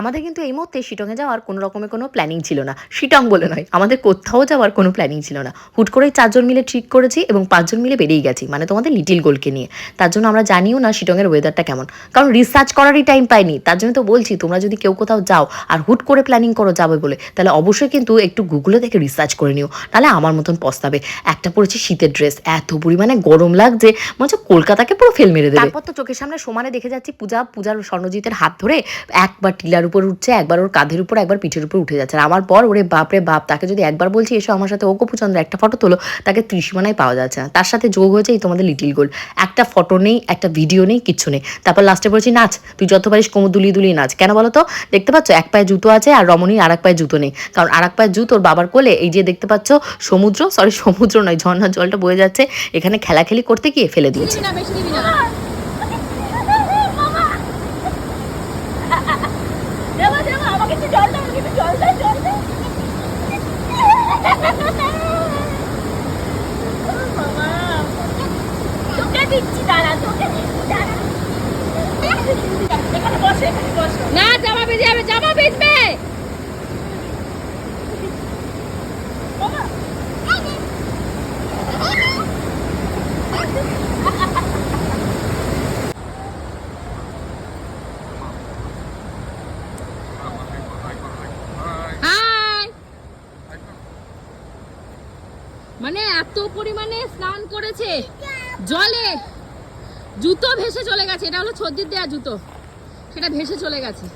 আমাদের কিন্তু এই মুহূর্তে শিটংয়ে যাওয়ার কোনো রকমের কোনো প্ল্যানিং ছিল না। শিটং বলে নয়, আমাদের কোথাও যাওয়ার কোনো প্ল্যানিং ছিল না। হুট করেই 4 জন মিলে ঠিক করেছি এবং 5 জন মিলে বেরিয়ে গেছি, মানে তোমাদের লিটিল গোলকে নিয়ে। তার জন্য আমরা জানিও না শিটংয়ের ওয়েদারটা কেমন, কারণ রিসার্চ করারই টাইম পাইনি। তার জন্য তো বলছি, তোমরা যদি কেউ কোথাও যাও আর হুট করে প্ল্যানিং করো যাবে বলে, তাহলে অবশ্যই কিন্তু একটু গুগলে দেখে রিসার্চ করে নিও, তাহলে আমার মতন পস্তাবে। একটা পরেছি শীতের ড্রেস, এত পরিমাণে গরম লাগছে মনে হচ্ছে কলকাতাকে পুরো ফেল মেরে দেবে। তারপর তো চোখের সামনে সমানে দেখে যাচ্ছি পূজার স্বর্ণজিতের হাত ধরে একবার টিলার উপর উঠছে, একবার ওর কাঁধের উপর, একবার পিঠের উপর উঠে যাচ্ছে। আর আমার পর ওরে বাপরে বাপ, তাকে যদি একবার বলছি এসো আমার সাথে ও কপুচন্দ্র একটা ফটো তোলো, তাকে ত্রিসীমানায় পাওয়া যাচ্ছে না। তার সাথে যোগ হয়েছে এই তোমাদের লিটিল গোল। একটা ফটো নেই, একটা ভিডিও নেই, কিচ্ছু নেই। তারপর লাস্টে বলছি নাচ, তুই যত পারিস কোমর দুলিয়ে দুলিয়ে নাচ। কেন বলো তো? দেখতে পাচ্ছ এক পায়ে জুতো আছে আর রমণীর আর এক পায়ে জুতো নেই, কারণ আর এক পায়ে জুতোর বাবার কোলে এই যে দেখতে পাচ্ছ সমুদ্র নয়, ঝর্ণার জলটা বয়ে যাচ্ছে, এখানে খেলাখেলি করতে গিয়ে ফেলে দিয়েছে। না জামা ভিজে যাবে, জামা ভিজবে। মানে এত পরিমাণে স্নান করেছে জলে, জুতো ভেসে চলে গেছে। এটা হলো ছদ্দির দেয়া জুতো, সেটা ভেসে চলে গেছে।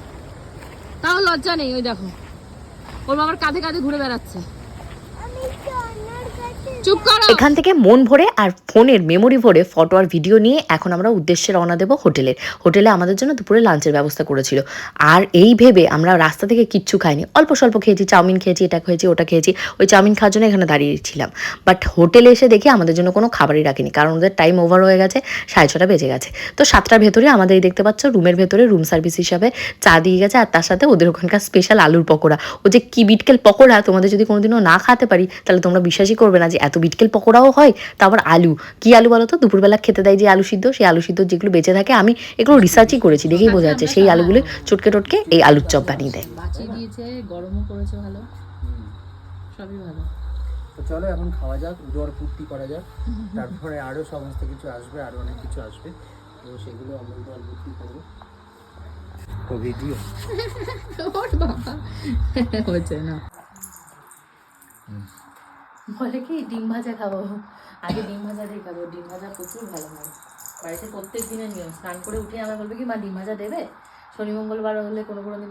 তাও লজ্জা নেই, ওই দেখো ওর বাবার কাঁধে কাঁধে ঘুরে বেড়াচ্ছে। চুপ করো। এখান থেকে মন ভরে আর ফোনের মেমোরি ভরে ফটো আর ভিডিও নিয়ে এখন আমরা উদ্দেশ্যে রওনা দেবো হোটেলে আমাদের জন্য দুপুরে লাঞ্চের ব্যবস্থা করেছিল। আর এই ভেবে আমরা রাস্তা থেকে কিচ্ছু খাইনি, অল্প স্বল্প খেয়েছি, চাউমিন খেয়েছি, এটা খেয়েছি, ওটা খেয়েছি। ওই চাউমিন খাওয়ার জন্য এখানে দাঁড়িয়েছিলাম, বাট হোটেলে এসে দেখি আমাদের জন্য কোনো খাবারই রাখিনি, কারণ ওদের টাইম ওভার হয়ে গেছে, 6:30 বেজে গেছে। তো 7টার ভেতরে আমাদের এই দেখতে পাচ্ছ রুমের ভেতরে রুম সার্ভিস হিসাবে চা দিয়ে গেছে, আর তার সাথে ওদের ওখানকার স্পেশাল আলুর পকোড়া। ও যে কি বিটকেল পকোড়া, তোমাদের যদি কোনোদিনও না খাতে পারি তাহলে তোমরা বিশ্বাসই করবে না যে এত বিটকেল পকোড়াও হয়। তারপর আলু, কি আলু বলো তো? দুপুরবেলা খেতে দেয় যে আলু সিদ্ধ, সেই আলু সিদ্ধ যেগুলো বেঁচে থাকে, আমি এগুলো রিসার্চই করেছি, দেখেই বোঝা যাচ্ছে সেই আলুগুলো চটকে টটকে এই আলুর চপ বানিয়ে দেয়। বাঁচিয়ে দিয়েছে, গরমও করেছে ভালো, সবই ভালো। তো চলো এখন খাওয়া যাক, জ্বর ফুর্তি করা যাক, তারপরে আরও সমস্ত কিছু আসবে, আরও অনেক কিছু আসবে, তো সেগুলো অমল দল ফুর্তি করবো। তো ভিডিও হয়েছে না, বলে কি ডিম ভাজা খাবো, আগে ডিম ভাজা দিয়ে খাবো। ডিম ভাজা প্রচুর ভালো হয়, বাড়িতে প্রত্যেক দিনের নিয়ম। স্নান করে উঠে আমার বলবে কি মা ডিম ভাজা দেবে, শনি মঙ্গলবার হলে কোনো দিন